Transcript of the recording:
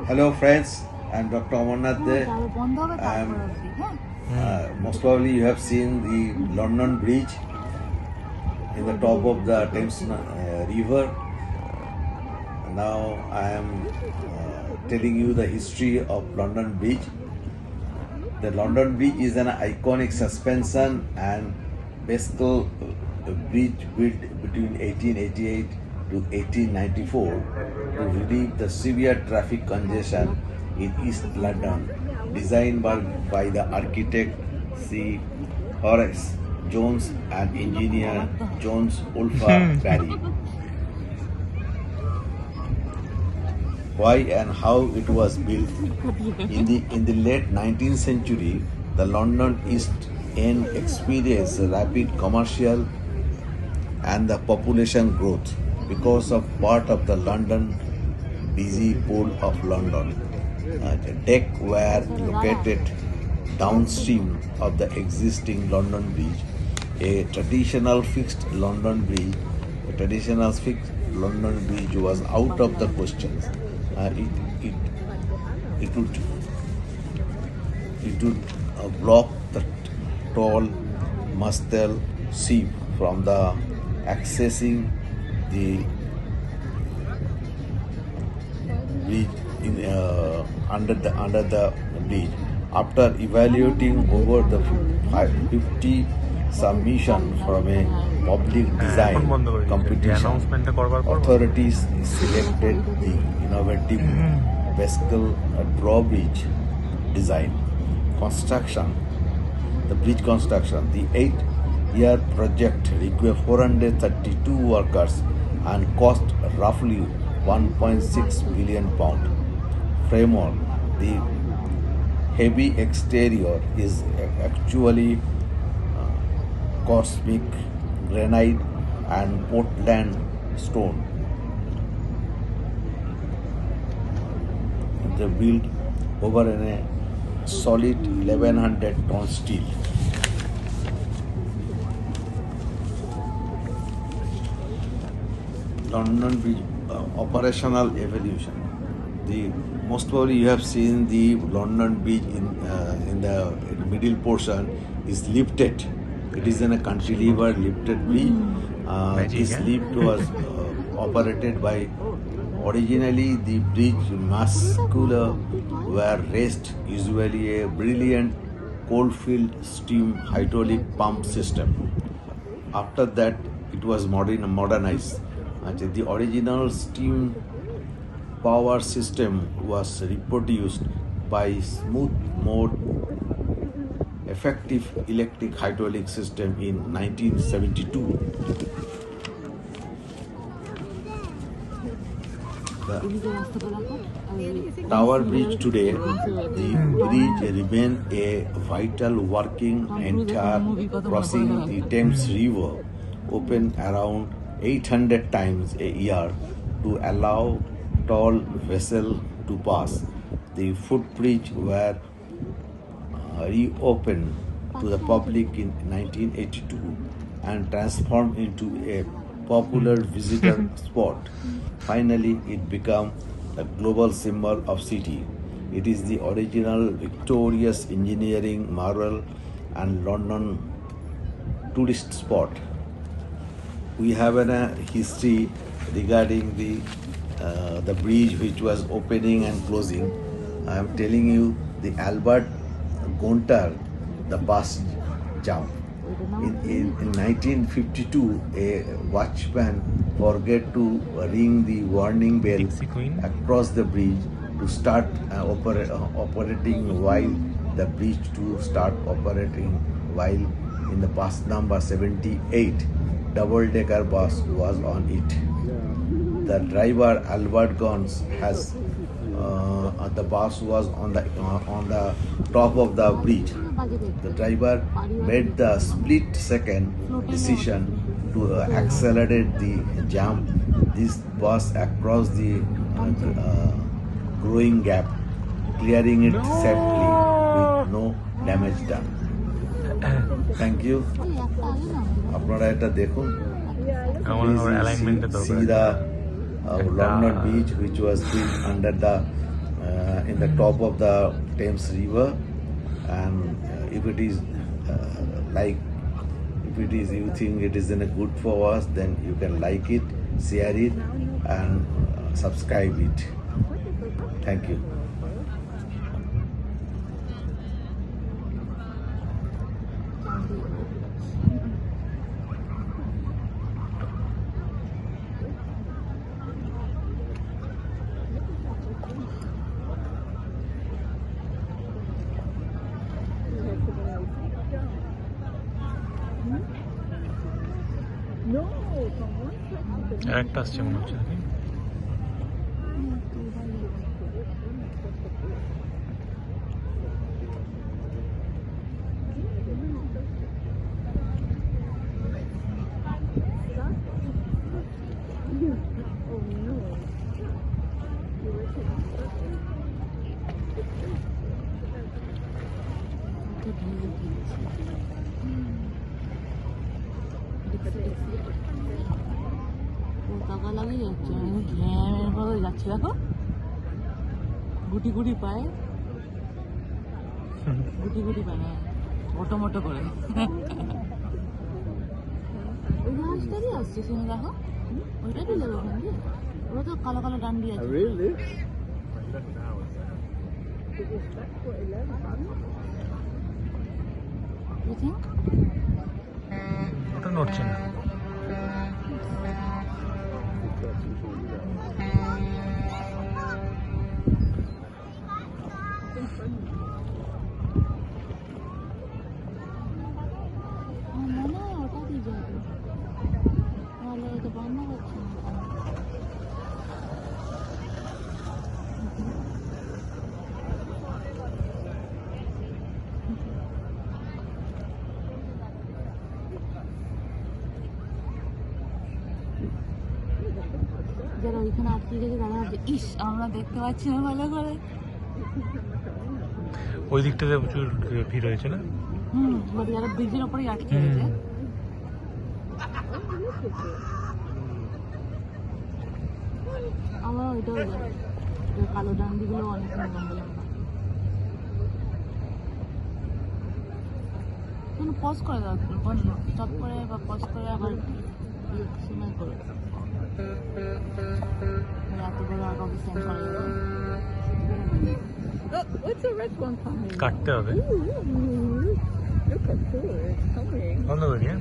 Hello friends, I'm Dr. Amarnath De. Most probably you have seen the London Bridge in the top of the Thames River. Now I am telling you the history of London Bridge. The London Bridge is an iconic suspension and bascule bridge built between 1888 to 1894 to relieve the severe traffic congestion in East London, designed by the architect C. Horace Jones and engineer Jones Ulfa Barry. Why and how it was built? In the late 19th century, the London East End experienced rapid commercial and the population growth because of part of the London busy pole of London. The deck were located downstream of the existing London Bridge. A traditional fixed London Bridge was out of the question. It would block the tall masthead ship from the accessing the bridge under the bridge. After evaluating over the 50 submissions from a public design competition, authorities selected the innovative bascule drawbridge design. The bridge construction. The 8-year project required 432 workers and cost roughly £1.6 billion. Framework. The heavy exterior is actually cosmic granite and Portland stone. They built over a solid 1100 ton steel. London Bridge operational evolution. Most probably you have seen the London Bridge in the middle portion is lifted. It is in a cantilever lifted bridge. This lift was operated by. Originally, the bridge mascula were raised, usually a brilliant coal-filled steam hydraulic pump system. After that, it was modernized. The original steam power system was reproduced by smooth mode effective electric hydraulic system in 1972. The Tower Bridge today, the bridge remains a vital working entire crossing the Thames River, open around 800 times a year to allow tall vessels to pass. The footbridge were reopened to the public in 1982 and transformed into a popular visitor spot. Finally, it became a global symbol of city. It is the original victorious engineering marvel and London tourist spot. We have a history regarding the bridge which was opening and closing. I am telling you the Albert Gonter, the bus jump. In 1952, a watchman forgot to ring the warning bell across the bridge to start operating while the bridge to start operating while in the bus number 78 double-decker bus was on it. The driver Albert Gons has the bus was on the top of the bridge. The driver made the split-second decision to accelerate the jump. This bus across the growing gap, clearing it safely with no damage done. Thank you. আপনারা এটা দেখুন see the London Bridge which was built under the in the top of the Thames River, and if it is like if it is you think it is in a good for us, then you can like it, share it, and subscribe it. Thank you. একটা আসছে মনে হচ্ছে নাকি? টাকা লাগিয়ে যাচ্ছে ঘ্যামের ভাবে যাচ্ছে দেখো গুটি গুটি পায় না মোটো মোটো করে ওই গাছটারই আসছে শুনে দেখো ওইটা দিয়ে যাবে ওখান দিয়ে ওরা তো কালো কালো ডান্ডি আছে ওটা নড়ছে না ওটা দিয়ে যাবে তাহলে এটা বন্ধ করছে না যারা ওইখানে আটকে গেছে তারা ভাবছে ইস আমরা দেখতে পাচ্ছি না ভালো করে ওই দিকটাতে প্রচুর ভিড় হয়েছে না বলি যারা ব্রিজের ওপরেই আটকে গেছে আমার ওইটাও যায় কালো ডান্ডিগুলো অনেক লম্বা লম্বা পজ করে দাও স্টপ করে বা পজ করে আবার সময় করে এত বড় আর কাউকে সেন্ড করা যাবে What's the red one coming? কাটতে হবে Look at it coming. বন্ধ করি হ্যাঁ